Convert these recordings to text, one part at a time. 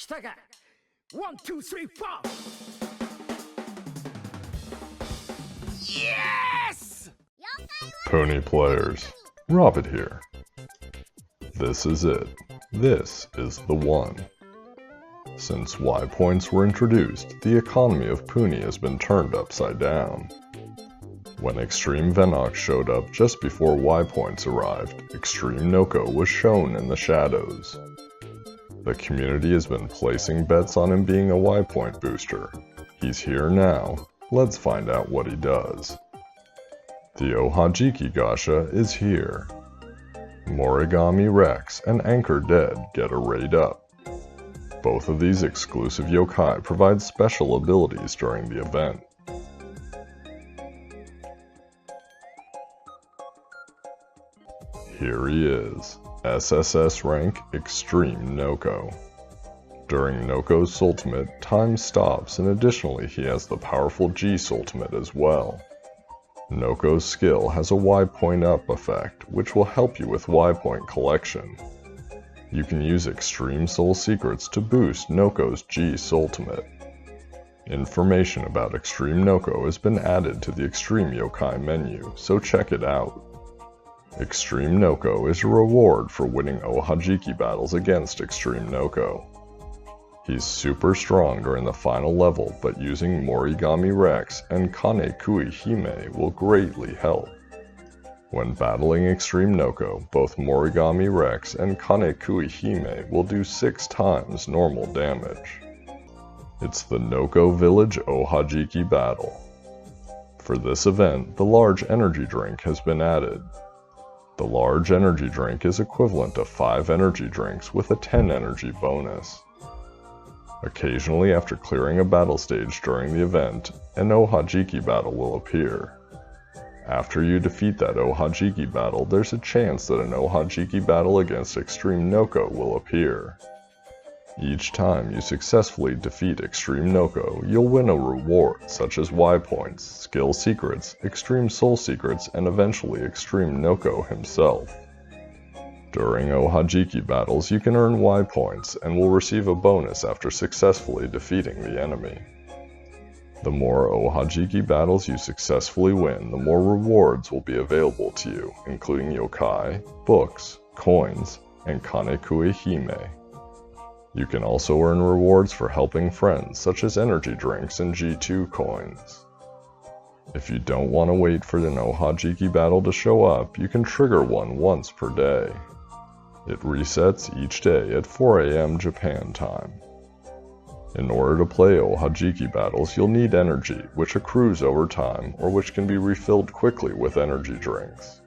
1, 2, 3, 4. Yes! Pony players, Robbett here. This is it. This is the one. Since Y points were introduced, the economy of Puni has been turned upside down. When Extreme Naoko showed up just before Y points arrived, Extreme Naoko was shown in the shadows. The community has been placing bets on him being a Y point booster. He's here now. Let's find out what he does. The Ohajiki Gasha is here. Morigami Rex and Anchor Dead get arrayed up. Both of these exclusive yokai provide special abilities during the event. Here he is, SSS-rank EXTREME NOKO. During Noko's ultimate, time stops, and additionally he has the powerful G's ultimate as well. Noko's skill has a Y point up effect, which will help you with Y point collection. You can use Extreme Soul Secrets to boost Noko's G's ultimate. Information about Extreme Naoko has been added to the Extreme Yokai menu, so check it out. Extreme Naoko is a reward for winning Ohajiki battles against Extreme Naoko. He's super strong during the final level, but using Morigami Rex and Kanekui Hime will greatly help. When battling Extreme Naoko, both Morigami Rex and Kanekui Hime will do 6 times normal damage. It's the Noko Village Ohajiki battle. For this event, the large energy drink has been added. The large energy drink is equivalent to 5 energy drinks with a 10 energy bonus. Occasionally, after clearing a battle stage during the event, an Ohajiki battle will appear. After you defeat that Ohajiki battle, there's a chance that an Ohajiki battle against Extreme Naoko will appear. Each time you successfully defeat Extreme Naoko, you'll win a reward such as Y points, skill secrets, Extreme Soul Secrets, and eventually Extreme Naoko himself. During Ohajiki battles, you can earn Y points and will receive a bonus after successfully defeating the enemy. The more Ohajiki battles you successfully win, the more rewards will be available to you, including yokai, books, coins, and Kanekui Hime. You can also earn rewards for helping friends, such as energy drinks and G2 coins. If you don't want to wait for an Ohajiki battle to show up, you can trigger one once per day. It resets each day at 4 AM Japan time. In order to play Ohajiki battles, you'll need energy, which accrues over time, or which can be refilled quickly with energy drinks.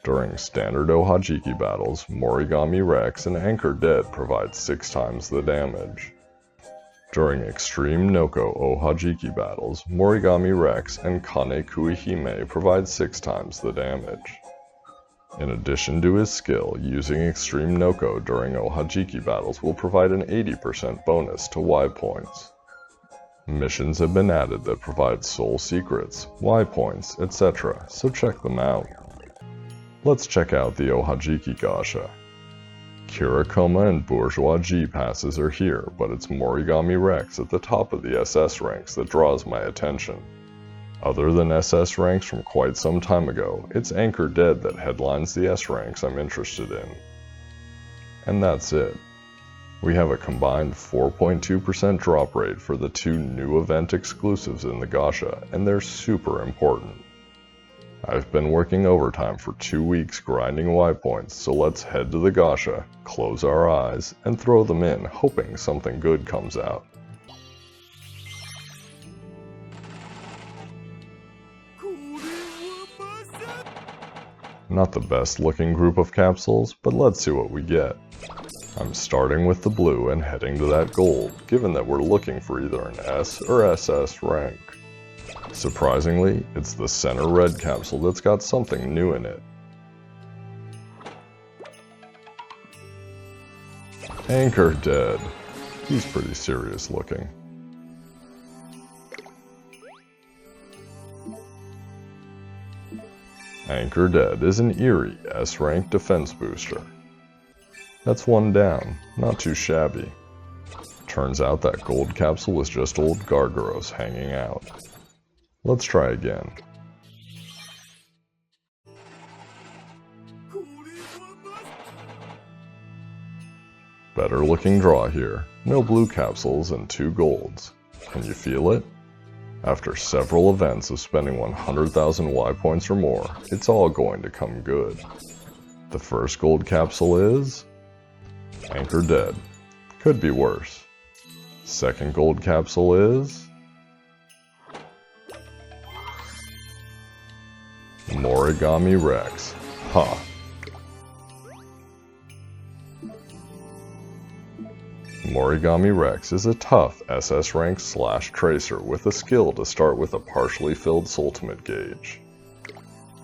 During standard Ohajiki battles, Morigami Rex and Anchor Dead provide 6 times the damage. During Extreme Naoko Ohajiki battles, Morigami Rex and Kanekui Hime provide 6 times the damage. In addition to his skill, using Extreme Naoko during Ohajiki battles will provide an 80% bonus to Y points. Missions have been added that provide soul secrets, Y points, etc., so check them out. Let's check out the Ohajiki Gasha. Kirakoma and Bourgeois G passes are here, but it's Morigami Rex at the top of the SS ranks that draws my attention. Other than SS ranks from quite some time ago, it's Anchor Dead that headlines the S ranks I'm interested in. And that's it. We have a combined 4.2% drop rate for the 2 new event exclusives in the Gasha, and they're super important. I've been working overtime for 2 weeks grinding Y points, so let's head to the Gasha, close our eyes, and throw them in, hoping something good comes out. Not the best looking group of capsules, but let's see what we get. I'm starting with the blue and heading to that gold, given that we're looking for either an S or SS rank. Surprisingly, it's the center red capsule that's got something new in it. Anchor Dead. He's pretty serious looking. Anchor Dead is an eerie S-rank defense booster. That's 1 down, not too shabby. Turns out that gold capsule was just old Gargaros hanging out. Let's try again. Better looking draw here. No blue capsules and 2 golds. Can you feel it? After several events of spending 100,000 Y points or more, it's all going to come good. The first gold capsule is... Anchor Dead. Could be worse. Second gold capsule is... Morigami Rex. Ha. Morigami Rex is a tough SS rank / tracer with a skill to start with a partially filled ultimate gauge.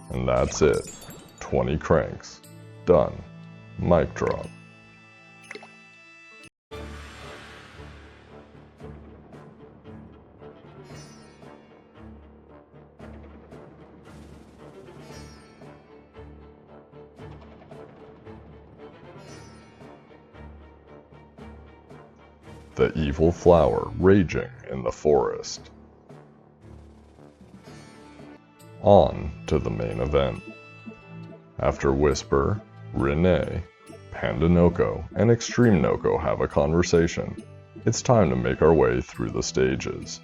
And that's it. 20 cranks. Done. Mic drop. The evil flower raging in the forest. On to the main event. After Whisper, Renee, Panda Noko, and Extreme Noko have a conversation, it's time to make our way through the stages.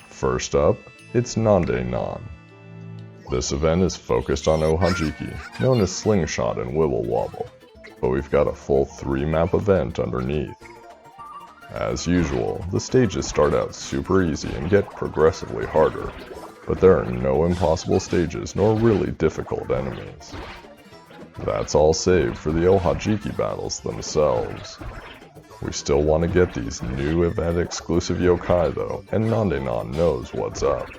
First up, it's Nande Non. This event is focused on Ohajiki, known as Slingshot and Wibble Wobble, but we've got a full 3-map event underneath. As usual, the stages start out super easy and get progressively harder, but there are no impossible stages nor really difficult enemies. That's all saved for the Ohajiki battles themselves. We still want to get these new event exclusive yokai though, and Nande Non knows what's up.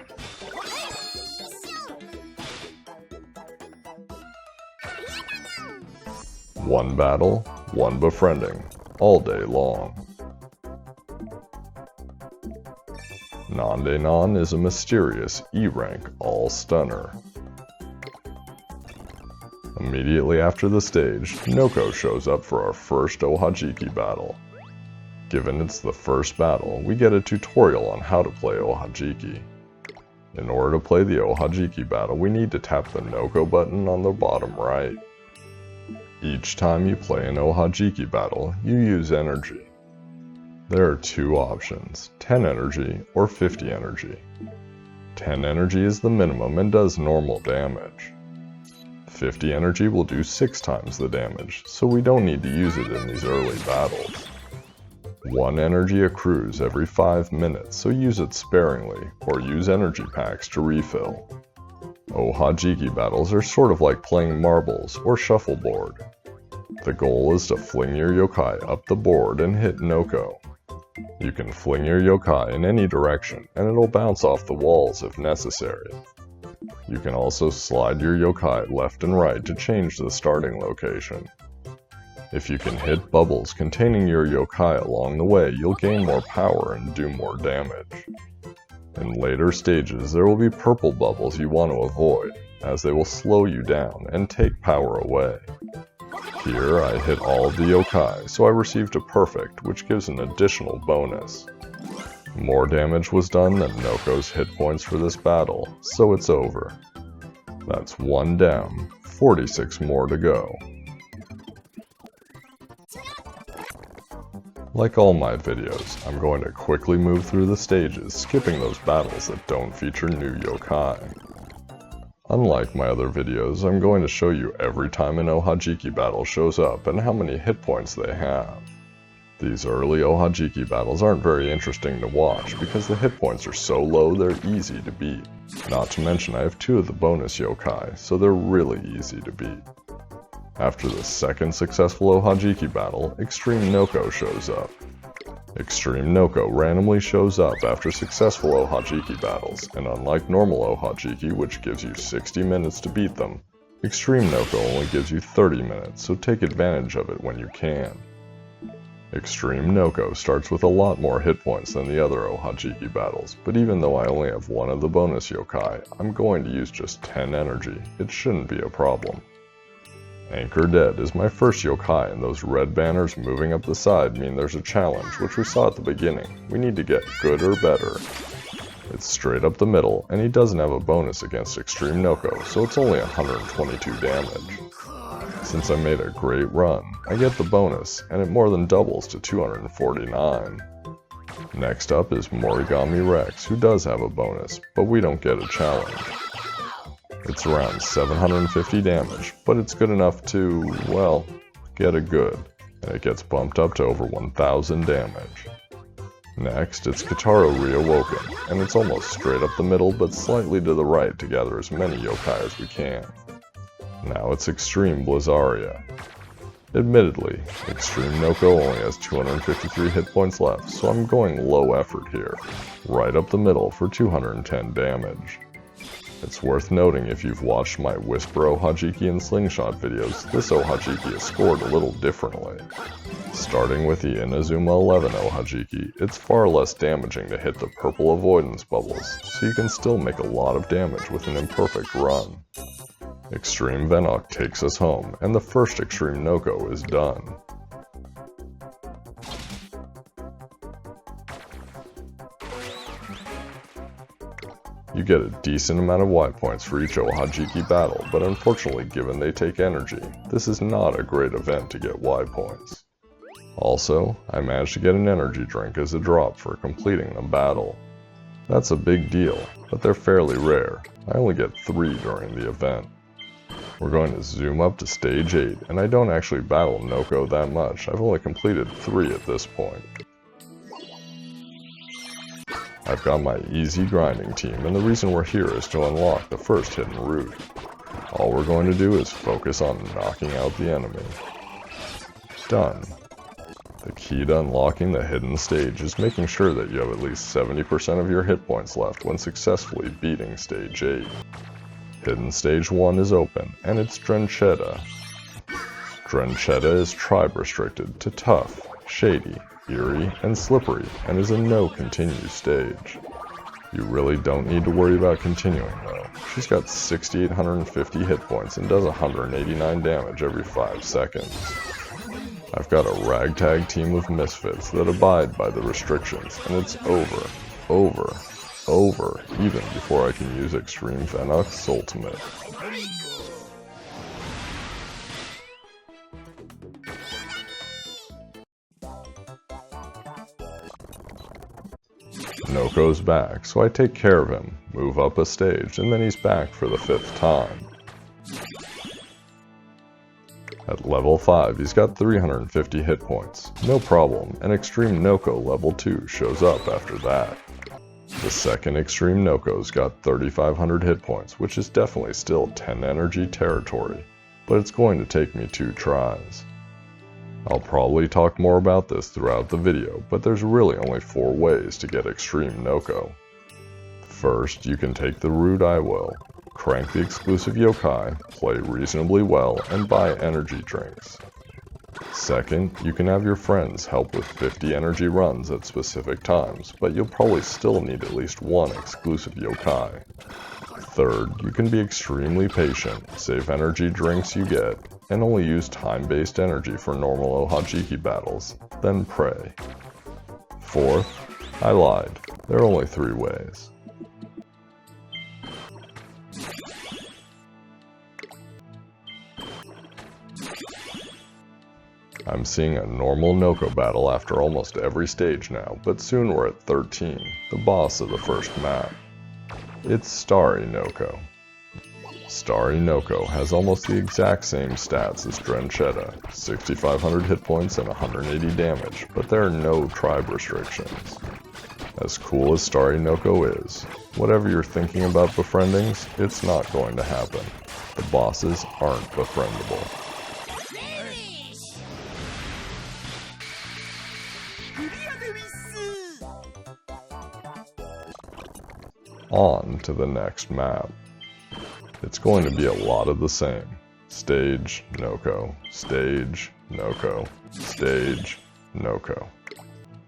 One battle, one befriending, all day long. Nande Non is a mysterious E-rank all-stunner. Immediately after the stage, Noko shows up for our first Ohajiki battle. Given it's the first battle, we get a tutorial on how to play Ohajiki. In order to play the Ohajiki battle, we need to tap the Noko button on the bottom right. Each time you play an Ohajiki battle, you use energy. There are 2 options, 10 energy or 50 energy. 10 energy is the minimum and does normal damage. 50 energy will do 6 times the damage, so we don't need to use it in these early battles. 1 energy accrues every 5 minutes, so use it sparingly, or use energy packs to refill. Ohajiki battles are sort of like playing marbles or shuffleboard. The goal is to fling your yokai up the board and hit Noko. You can fling your yokai in any direction, and it'll bounce off the walls if necessary. You can also slide your yokai left and right to change the starting location. If you can hit bubbles containing your yokai along the way, you'll gain more power and do more damage. In later stages, there will be purple bubbles you want to avoid, as they will slow you down and take power away. Here I hit all of the yokai, so I received a perfect, which gives an additional bonus. More damage was done than Noko's hit points for this battle, so it's over. That's 1 down, 46 more to go. Like all my videos, I'm going to quickly move through the stages, skipping those battles that don't feature new yokai. Unlike my other videos, I'm going to show you every time an Ohajiki battle shows up and how many hit points they have. These early Ohajiki battles aren't very interesting to watch because the hit points are so low they're easy to beat. Not to mention I have 2 of the bonus yokai, so they're really easy to beat. After the second successful Ohajiki battle, Extreme Naoko shows up. Extreme Naoko randomly shows up after successful Ohajiki battles, and unlike normal Ohajiki, which gives you 60 minutes to beat them, Extreme Naoko only gives you 30 minutes, so take advantage of it when you can. Extreme Naoko starts with a lot more hit points than the other Ohajiki battles, but even though I only have 1 of the bonus yokai, I'm going to use just 10 energy. It shouldn't be a problem. Anchor Dead is my first yokai, and those red banners moving up the side mean there's a challenge, which we saw at the beginning. We need to get good or better. It's straight up the middle, and he doesn't have a bonus against Extreme Noko, so it's only 122 damage. Since I made a great run, I get the bonus, and it more than doubles to 249. Next up is Morigami Rex, who does have a bonus, but we don't get a challenge. It's around 750 damage, but it's good enough to, well, get a good, and it gets bumped up to over 1000 damage. Next, it's Kitaro Reawoken, and it's almost straight up the middle, but slightly to the right to gather as many yokai as we can. Now it's Extreme Blizzaria. Admittedly, Extreme Noko only has 253 hit points left, so I'm going low effort here, right up the middle for 210 damage. It's worth noting if you've watched my Whisper Ohajiki and Slingshot videos, this Ohajiki is scored a little differently. Starting with the Inazuma 11 Ohajiki, it's far less damaging to hit the purple avoidance bubbles, so you can still make a lot of damage with an imperfect run. Extreme Venok takes us home, and the first Extreme Noko is done. You get a decent amount of Y points for each Ohajiki battle, but unfortunately given they take energy, this is not a great event to get Y points. Also, I managed to get an energy drink as a drop for completing the battle. That's a big deal, but they're fairly rare. I only get 3 during the event. We're going to zoom up to stage 8, and I don't actually battle Noko that much. I've only completed 3 at this point. I've got my easy grinding team, and the reason we're here is to unlock the first hidden route. All we're going to do is focus on knocking out the enemy. Done. The key to unlocking the hidden stage is making sure that you have at least 70% of your hit points left when successfully beating stage 8. Hidden stage 1 is open, and it's Drenchetta. Drenchetta is tribe restricted to tough, shady, eerie, and slippery, and is a no continue stage. You really don't need to worry about continuing though. She's got 6,850 hit points and does 189 damage every 5 seconds. I've got a ragtag team of misfits that abide by the restrictions, and it's over, even before I can use Extreme Venok's ultimate. Noko's back, so I take care of him, move up a stage, and then he's back for the 5th time. At level 5, he's got 350 hit points. No problem, and Extreme Noko level 2 shows up after that. The second Extreme Noko's got 3,500 hit points, which is definitely still 10 energy territory, but it's going to take me 2 tries. I'll probably talk more about this throughout the video, but there's really only 4 ways to get Extreme Noko. First, you can take the route I will, crank the exclusive yokai, play reasonably well, and buy energy drinks. Second, you can have your friends help with 50 energy runs at specific times, but you'll probably still need at least 1 exclusive yokai. Third, you can be extremely patient, save energy drinks you get, and only use time-based energy for normal Ohajiki battles, then pray. Fourth, I lied. There are only 3 ways. I'm seeing a normal Noko battle after almost every stage now, but soon we're at 13, the boss of the first map. It's Starry Noko. Starry Noko has almost the exact same stats as Drenchetta, 6,500 hit points and 180 damage, but there are no tribe restrictions. As cool as Starry Noko is, whatever you're thinking about befriendings, it's not going to happen. The bosses aren't befriendable. On to the next map. It's going to be a lot of the same. Stage, Noko, stage, Noko, stage, Noko.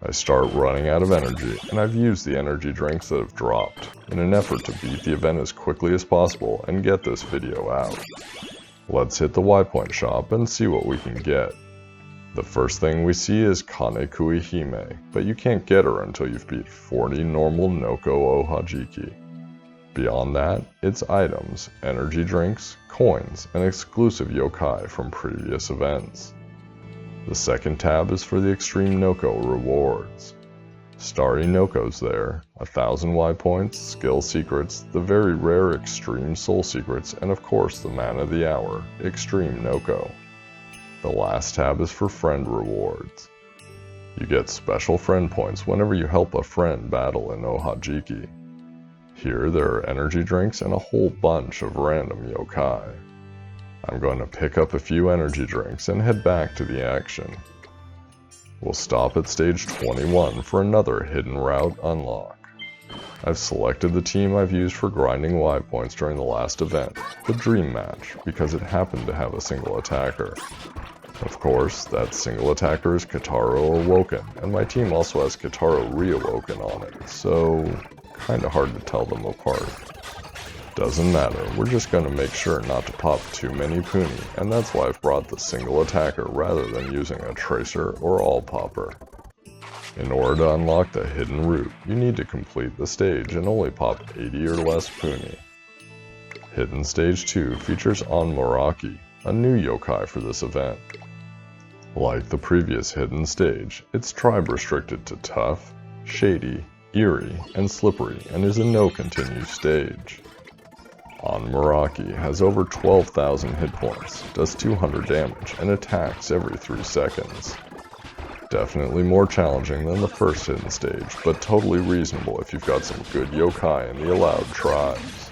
I start running out of energy, and I've used the energy drinks that have dropped, in an effort to beat the event as quickly as possible and get this video out. Let's hit the Y Point shop and see what we can get. The first thing we see is Kanekui Hime, but you can't get her until you've beat 40 normal Noko Ohajiki. Beyond that, it's items, energy drinks, coins, and exclusive yokai from previous events. The second tab is for the Extreme Noko rewards. Starry Noko's there, 1000 Y points, skill secrets, the very rare Extreme Soul secrets, and of course the man of the hour, Extreme Noko. The last tab is for friend rewards. You get special friend points whenever you help a friend battle in Ohajiki. Here there are energy drinks and a whole bunch of random yokai. I'm going to pick up a few energy drinks and head back to the action. We'll stop at stage 21 for another hidden route unlock. I've selected the team I've used for grinding Y points during the last event, the Dream Match, because it happened to have a single attacker. Of course, that single attacker is Kitaro Awoken, and my team also has Kitaro Reawoken on it, so kinda hard to tell them apart. Doesn't matter, we're just gonna make sure not to pop too many Puni, and that's why I've brought the single attacker rather than using a tracer or all popper. In order to unlock the hidden route, you need to complete the stage and only pop 80 or less Puni. Hidden Stage 2 features Onmoraki, a new yokai for this event. Like the previous hidden stage, it's tribe restricted to tough, shady, eerie, and slippery, and is a no continue stage. Onmoraki has over 12,000 hit points, does 200 damage, and attacks every 3 seconds. Definitely more challenging than the first hidden stage, but totally reasonable if you've got some good yokai in the allowed tribes.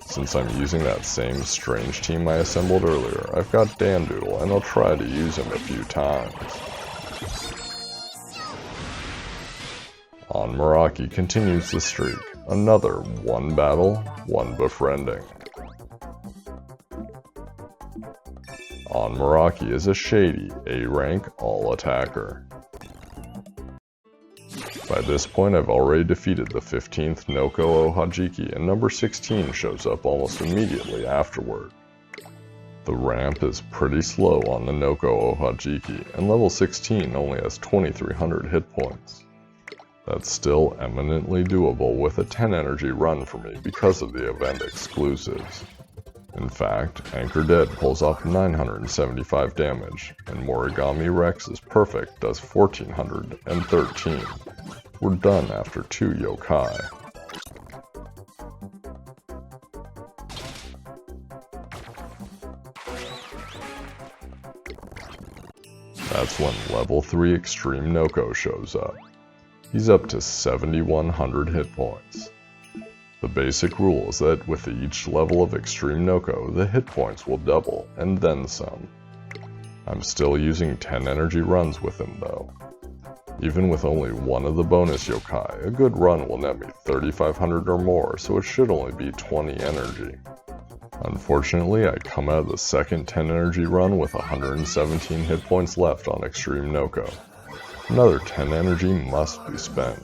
Since I'm using that same strange team I assembled earlier, I've got Dandoodle and I'll try to use him a few times. Onmoraki continues the streak, another 1 battle, 1 befriending. Onmoraki is a shady A-rank all-attacker. By this point I've already defeated the 15th Noko Ohajiki and number 16 shows up almost immediately afterward. The ramp is pretty slow on the Noko Ohajiki and level 16 only has 2300 hit points. That's still eminently doable with a 10 energy run for me because of the event exclusives. In fact, Anchor Dead pulls off 975 damage, and Morigami Rex is perfect, does 1413. We're done after 2 yokai. That's when level 3 Extreme Noko shows up. He's up to 7100 hit points. The basic rule is that with each level of Extreme Noko, the hit points will double, and then some. I'm still using 10 energy runs with him though. Even with only one of the bonus yokai, a good run will net me 3500 or more, so it should only be 20 energy. Unfortunately, I come out of the second 10 energy run with 117 hit points left on Extreme Noko. Another 10 energy must be spent.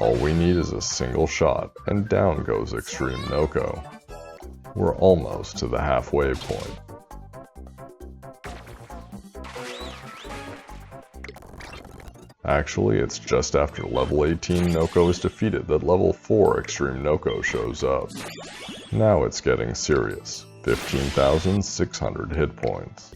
All we need is a single shot, and down goes Extreme Noko. We're almost to the halfway point. Actually, it's just after level 18 Noko is defeated that level 4 Extreme Noko shows up. Now it's getting serious. 15,600 hit points.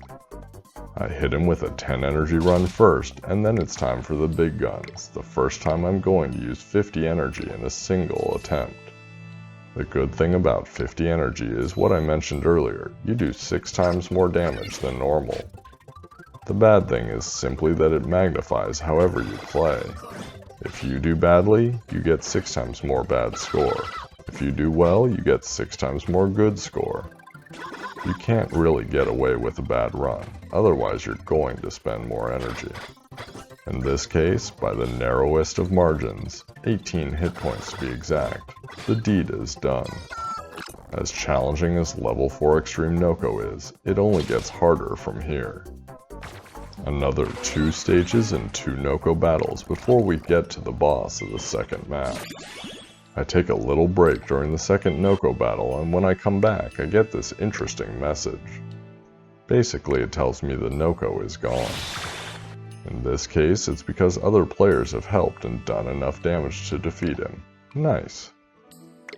I hit him with a 10 energy run first, and then it's time for the big guns, the first time I'm going to use 50 energy in a single attempt. The good thing about 50 energy is what I mentioned earlier, you do 6 times more damage than normal. The bad thing is simply that it magnifies however you play. If you do badly, you get 6 times more bad score. If you do well, you get 6 times more good score. You can't really get away with a bad run, otherwise you're going to spend more energy. In this case, by the narrowest of margins, 18 hit points to be exact, the deed is done. As challenging as level 4 Extreme Noko is, it only gets harder from here. Another 2 stages and 2 Noko battles before we get to the boss of the second map. I take a little break during the second Noko battle, and when I come back, I get this interesting message. Basically, it tells me the Noko is gone. In this case, it's because other players have helped and done enough damage to defeat him. Nice.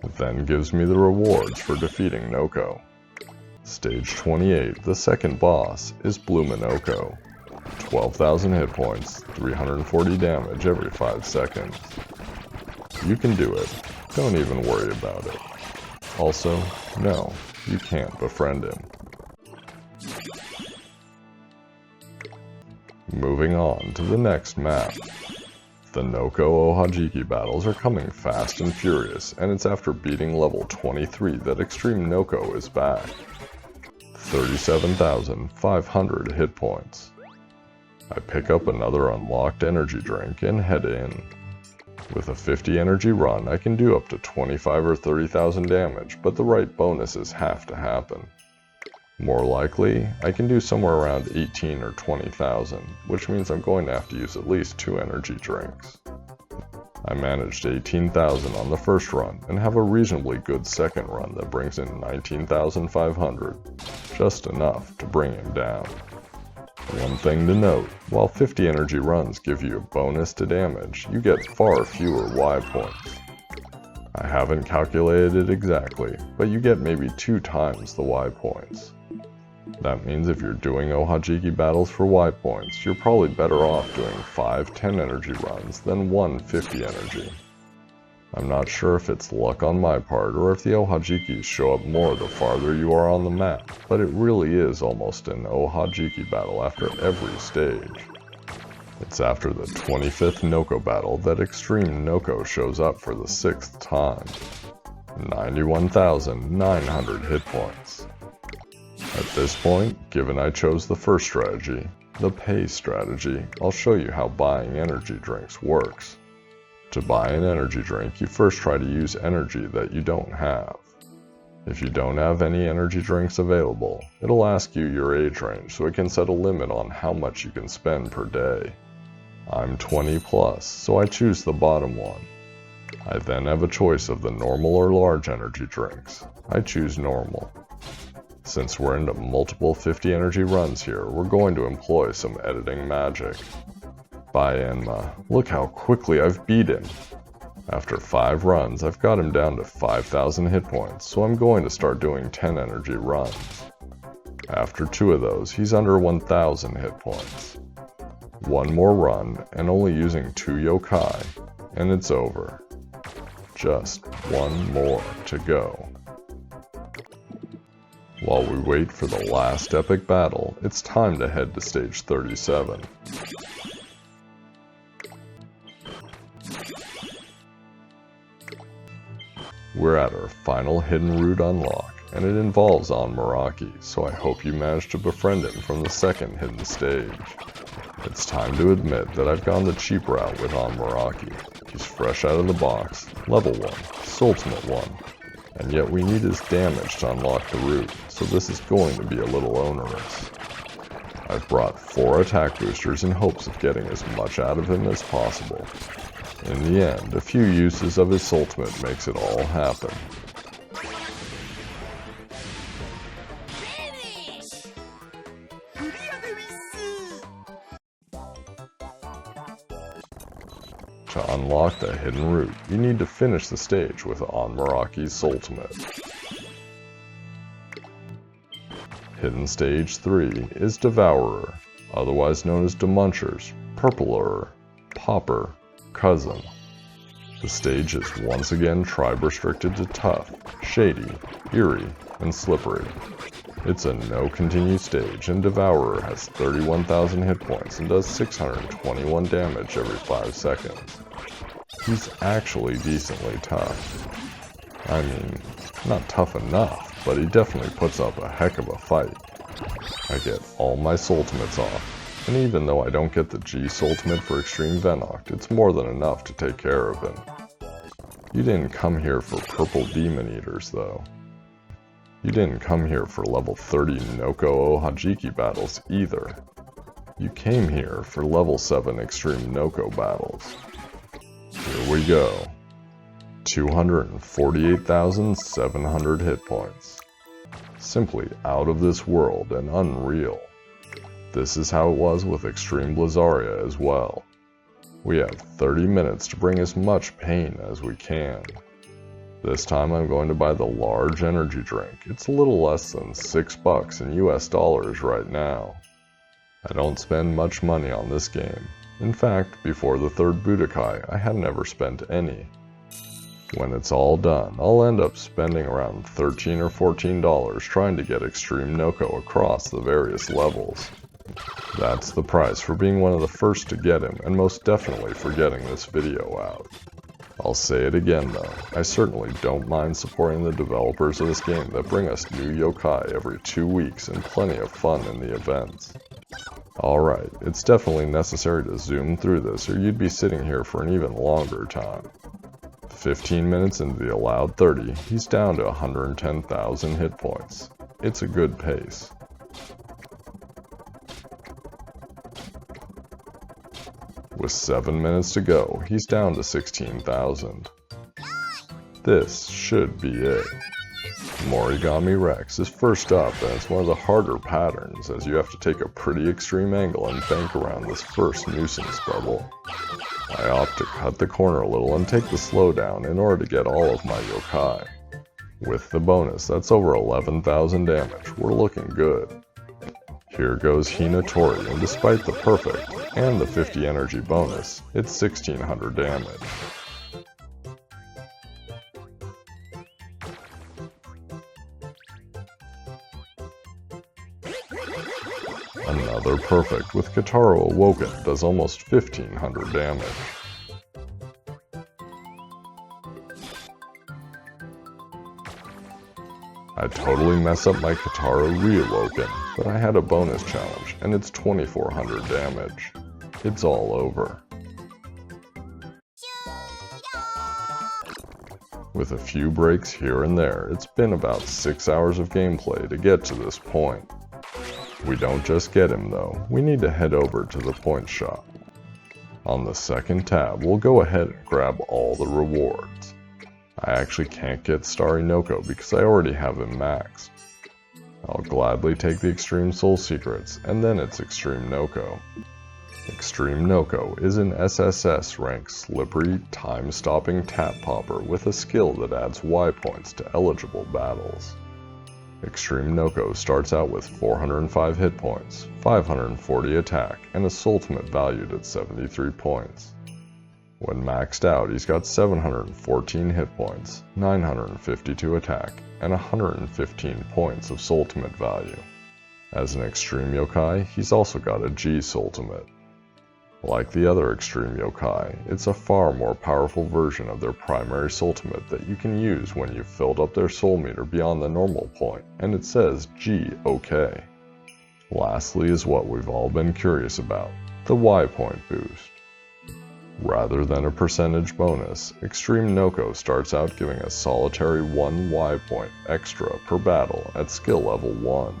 It then gives me the rewards for defeating Noko. Stage 28, the second boss, is Blue Noko. 12,000 hit points, 340 damage every 5 seconds. You can do it. Don't even worry about it. Also, no, you can't befriend him. Moving on to the next map. The Noko Ohajiki battles are coming fast and furious, and it's after beating level 23 that Extreme Naoko is back. 37,500 hit points. I pick up another unlocked energy drink and head in. With a 50 energy run, I can do up to 25 or 30,000 damage, but the right bonuses have to happen. More likely, I can do somewhere around 18 or 20,000, which means I'm going to have to use at least 2 energy drinks. I managed 18,000 on the first run, and have a reasonably good second run that brings in 19,500, just enough to bring him down. One thing to note, while 50 energy runs give you a bonus to damage, you get far fewer Y points. I haven't calculated it exactly, but you get maybe 2 times the Y points. That means if you're doing Ohajiki battles for Y points, you're probably better off doing 5 10 energy runs than 1 50 energy. I'm not sure if it's luck on my part or if the Ohajikis show up more the farther you are on the map, but it really is almost an Ohajiki battle after every stage. It's after the 25th Noko battle that Extreme Naoko shows up for the 6th time. 91,900 hit points. At this point, given I chose the first strategy, the pay strategy, I'll show you how buying energy drinks works. To buy an energy drink, you first try to use energy that you don't have. If you don't have any energy drinks available, it'll ask you your age range so it can set a limit on how much you can spend per day. I'm 20 plus, so I choose the bottom one. I then have a choice of the normal or large energy drinks. I choose normal. Since we're into multiple 50 energy runs here, we're going to employ some editing magic. By Enma, look how quickly I've beat him. After 5 runs, I've got him down to 5,000 hit points, so I'm going to start doing 10 energy runs. After 2 of those, he's under 1,000 hit points. 1 more run, and only using 2 yokai, and it's over. Just 1 more to go. While we wait for the last epic battle, it's time to head to stage 37. We're at our final hidden route unlock, and it involves Morigami, so I hope you managed to befriend him from the second hidden stage. It's time to admit that I've gone the cheap route with Morigami. He's fresh out of the box, level 1, Ultimate 1, and yet we need his damage to unlock the route, so this is going to be a little onerous. I've brought 4 attack boosters in hopes of getting as much out of him as possible. In the end, a few uses of his ultimate makes it all happen. To unlock the hidden route, you need to finish the stage with Morigami's ultimate. Hidden stage 3 is Devourer, otherwise known as Demunchers, Purpler, Popper, Cousin. The stage is once again tribe restricted to Tough, Shady, Eerie, and Slippery. It's a no continue stage, and Devourer has 31,000 hit points and does 621 damage every 5 seconds. He's actually decently tough. I mean, not tough enough, but he definitely puts up a heck of a fight. I get all my ultimates off. And even though I don't get the G-ultimate for Extreme Venoct, it's more than enough to take care of him. You didn't come here for purple demon eaters, though. You didn't come here for level 30 Noko Ohajiki battles either. You came here for level 7 Extreme Naoko battles. Here we go. 248,700 hit points. Simply out of this world and unreal. This is how it was with Extreme Blizzaria as well. We have 30 minutes to bring as much pain as we can. This time I'm going to buy the large energy drink. It's a little less than $6 in US dollars right now. I don't spend much money on this game. In fact, before the third Budokai, I had never spent any. When it's all done, I'll end up spending around $13 or $14 trying to get Extreme Noko across the various levels. That's the price for being one of the first to get him, and most definitely for getting this video out. I'll say it again though, I certainly don't mind supporting the developers of this game that bring us new yokai every 2 weeks and plenty of fun in the events. Alright, it's definitely necessary to zoom through this or you'd be sitting here for an even longer time. 15 minutes into the allowed 30, he's down to 110,000 hit points. It's a good pace. With 7 minutes to go, he's down to 16,000. This should be it. Morigami Rex is first up, and it's one of the harder patterns as you have to take a pretty extreme angle and bank around this first nuisance bubble. I opt to cut the corner a little and take the slowdown in order to get all of my yokai. With the bonus, that's over 11,000 damage, we're looking good. Here goes Hinatori, and despite the perfect and the 50 energy bonus, it's 1600 damage. Another perfect with Kotaro Awoken does almost 1500 damage. I totally mess up my Kotaro Reawoken, but I had a bonus challenge, and it's 2400 damage. It's all over. With a few breaks here and there, it's been about 6 hours of gameplay to get to this point. We don't just get him though, we need to head over to the point shop. On the second tab, we'll go ahead and grab all the rewards. I actually can't get Starry Noko because I already have him maxed. I'll gladly take the Extreme Soul Secrets, and then it's Extreme Noko. Extreme Noko is an SSS-rank slippery, time-stopping tap popper with a skill that adds Y points to eligible battles. Extreme Noko starts out with 405 hit points, 540 attack, and a ultimate valued at 73 points. When maxed out, he's got 714 hit points, 952 attack, and 115 points of ultimate value. As an extreme yokai, he's also got a G ultimate. Like the other extreme yokai, it's a far more powerful version of their primary ultimate that you can use when you've filled up their soul meter beyond the normal point, and it says G-OK. Lastly is what we've all been curious about, the Y point boost. Rather than a percentage bonus, Extreme Noko starts out giving a solitary 1 Y point extra per battle at skill level 1.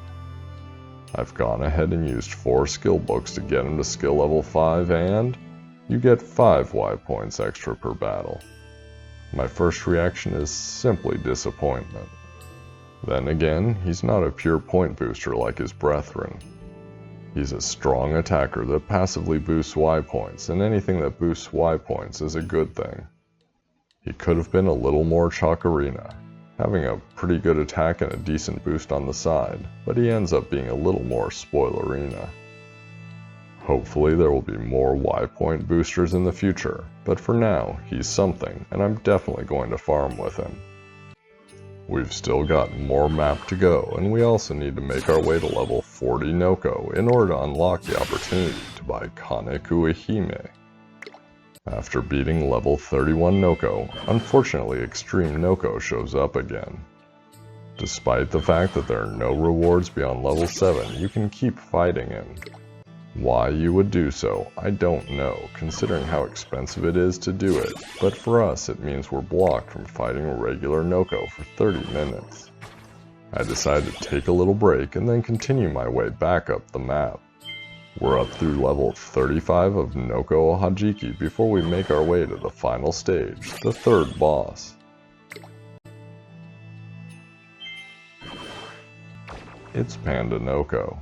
I've gone ahead and used 4 skill books to get him to skill level 5 and you get 5 Y points extra per battle. My first reaction is simply disappointment. Then again, he's not a pure point booster like his brethren. He's a strong attacker that passively boosts Y points, and anything that boosts Y points is a good thing. He could have been a little more Chakarina, having a pretty good attack and a decent boost on the side, but he ends up being a little more Spoilerina. Hopefully there will be more Y point boosters in the future, but for now, he's something, and I'm definitely going to farm with him. We've still got more map to go, and we also need to make our way to level 40 Noko in order to unlock the opportunity to buy Kanekui Hime. After beating level 31 Noko, unfortunately Extreme Noko shows up again. Despite the fact that there are no rewards beyond level 7, you can keep fighting him. Why you would do so, I don't know, considering how expensive it is to do it, but for us it means we're blocked from fighting a regular Noko for 30 minutes. I decided to take a little break and then continue my way back up the map. We're up through level 35 of Noko Ohajiki before we make our way to the final stage, the third boss. it's Panda Noko.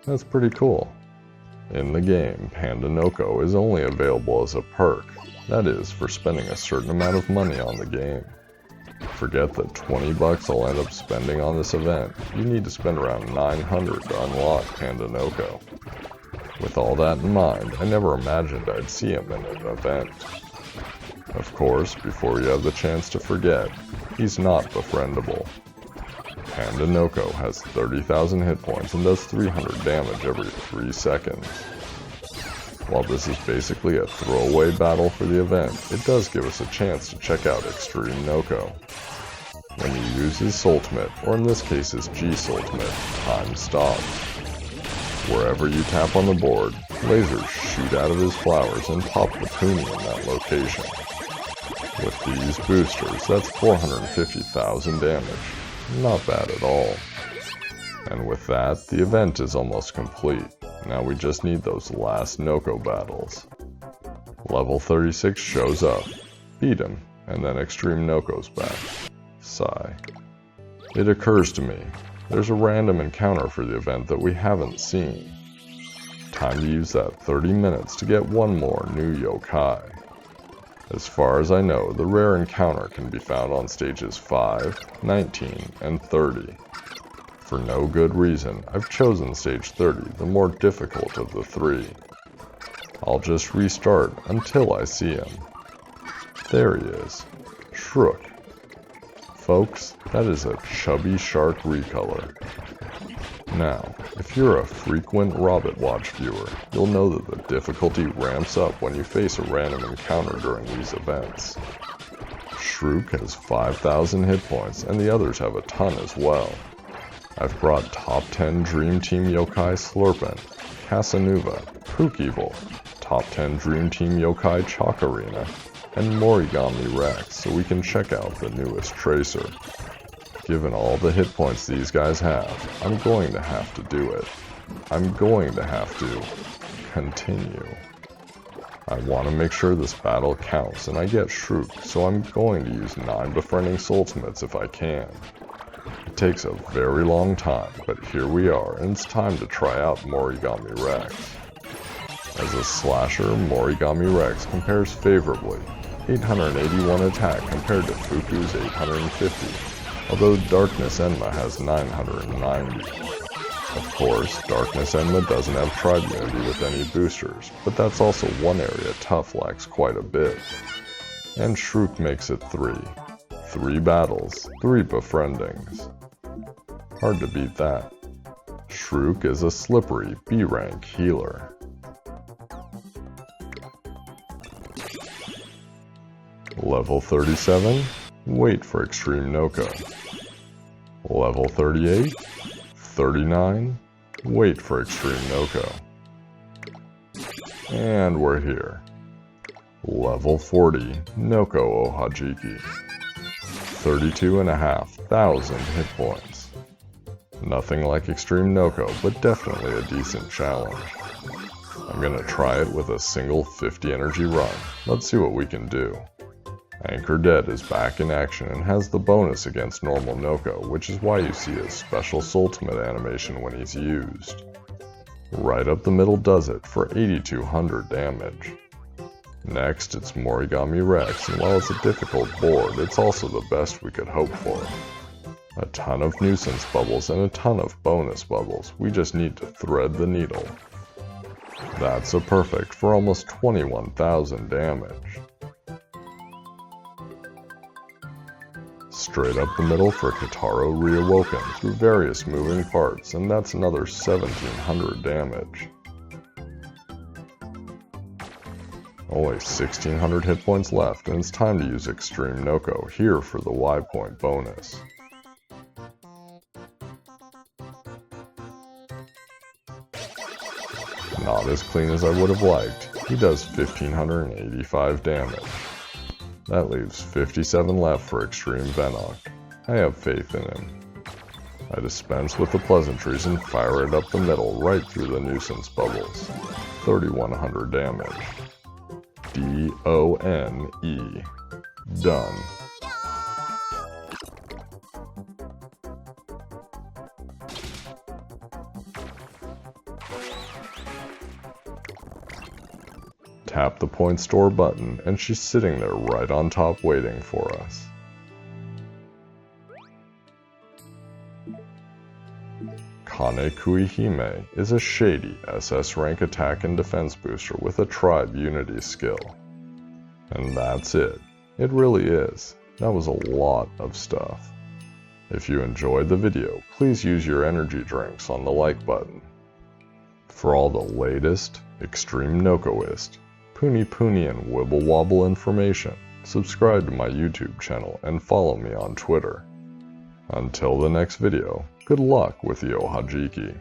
That's pretty cool. In the game, Panda Noko is only available as a perk, that is, for spending a certain amount of money on the game. Forget the 20 bucks I'll end up spending on this event, you need to spend around 900 to unlock Panda Noko. With all that in mind, I never imagined I'd see him in an event. Of course, before you have the chance to forget, he's not befriendable. Panda Noko has 30,000 hit points and does 300 damage every 3 seconds. While this is basically a throwaway battle for the event, it does give us a chance to check out Extreme Naoko. When you use his ultimate, or in this case his G-ultimate, time stops. Wherever you tap on the board, lasers shoot out of his flowers and pop the Puni in that location. With these boosters, that's 450,000 damage. Not bad at all. And with that, the event is almost complete. Now we just need those last Noko battles. Level 36 shows up. Beat him, and then Extreme Noko's back. Sigh. It occurs to me, there's a random encounter for the event that we haven't seen. Time to use that 30 minutes to get one more new yokai. As far as I know, the rare encounter can be found on stages 5, 19, and 30. For no good reason, I've chosen stage 30, the more difficult of the 3. I'll just restart until I see him. There he is. Shrook. Folks, that is a chubby shark recolor. Now, if you're a frequent Robbett Watch viewer, you'll know that the difficulty ramps up when you face a random encounter during these events. Shrook has 5,000 hit points, and the others have a ton as well. I've brought top 10 Dream Team Yokai Slurpin, Casanuva, Pookevil, top 10 Dream Team Yokai Chakarina, and Morigami Rex so we can check out the newest Tracer. Given all the hit points these guys have, I'm going to have to do it. I'm going to have to continue. I want to make sure this battle counts and I get Shrook, so I'm going to use 9 befriending ultimates if I can. It takes a very long time, but here we are, and it's time to try out Morigami Rex. As a slasher, Morigami Rex compares favorably. 881 attack compared to Fuku's 850. Although Darkness Enma has 990. Of course, Darkness Enma doesn't have tribe unity with any boosters, but that's also one area Tough lacks quite a bit. And Shrook makes it 3. 3 battles, 3 befriendings. Hard to beat that. Shrook is a slippery B-rank healer. Level 37, wait for Extreme Naoko. Level 38, 39, wait for Extreme Naoko. And we're here. Level 40, Noko Ohajiki. 32,500 hit points. Nothing like Extreme Naoko, but definitely a decent challenge. I'm gonna try it with a single 50 energy run. Let's see what we can do. Anchor Dead is back in action and has the bonus against normal Noko, which is why you see his special ultimate animation when he's used. Right up the middle does it for 8,200 damage. Next, it's Morigami Rex, and while it's a difficult board, it's also the best we could hope for. A ton of nuisance bubbles and a ton of bonus bubbles, we just need to thread the needle. That's a perfect for almost 21,000 damage. Straight up the middle for Kitaro Reawoken through various moving parts, and that's another 1,700 damage. Only 1,600 hit points left, and it's time to use Extreme Naoko here for the Y point bonus. Not as clean as I would have liked. He does 1,585 damage. That leaves 57 left for Extreme Venok. I have faith in him. I dispense with the pleasantries and fire it up the middle right through the nuisance bubbles. 3,100 damage. D-O-N-E. Done. tap the point store button and she's sitting there right on top waiting for us. Kanekui Hime is a shady SS rank attack and defense booster with a tribe unity skill. And that's it. It really is. That was a lot of stuff. If you enjoyed the video, please use your energy drinks on the like button. For all the latest Extreme Nokoist, Puni Puni and Wibble Wobble information, subscribe to my YouTube channel and follow me on Twitter. Until the next video, good luck with the Ohajiki.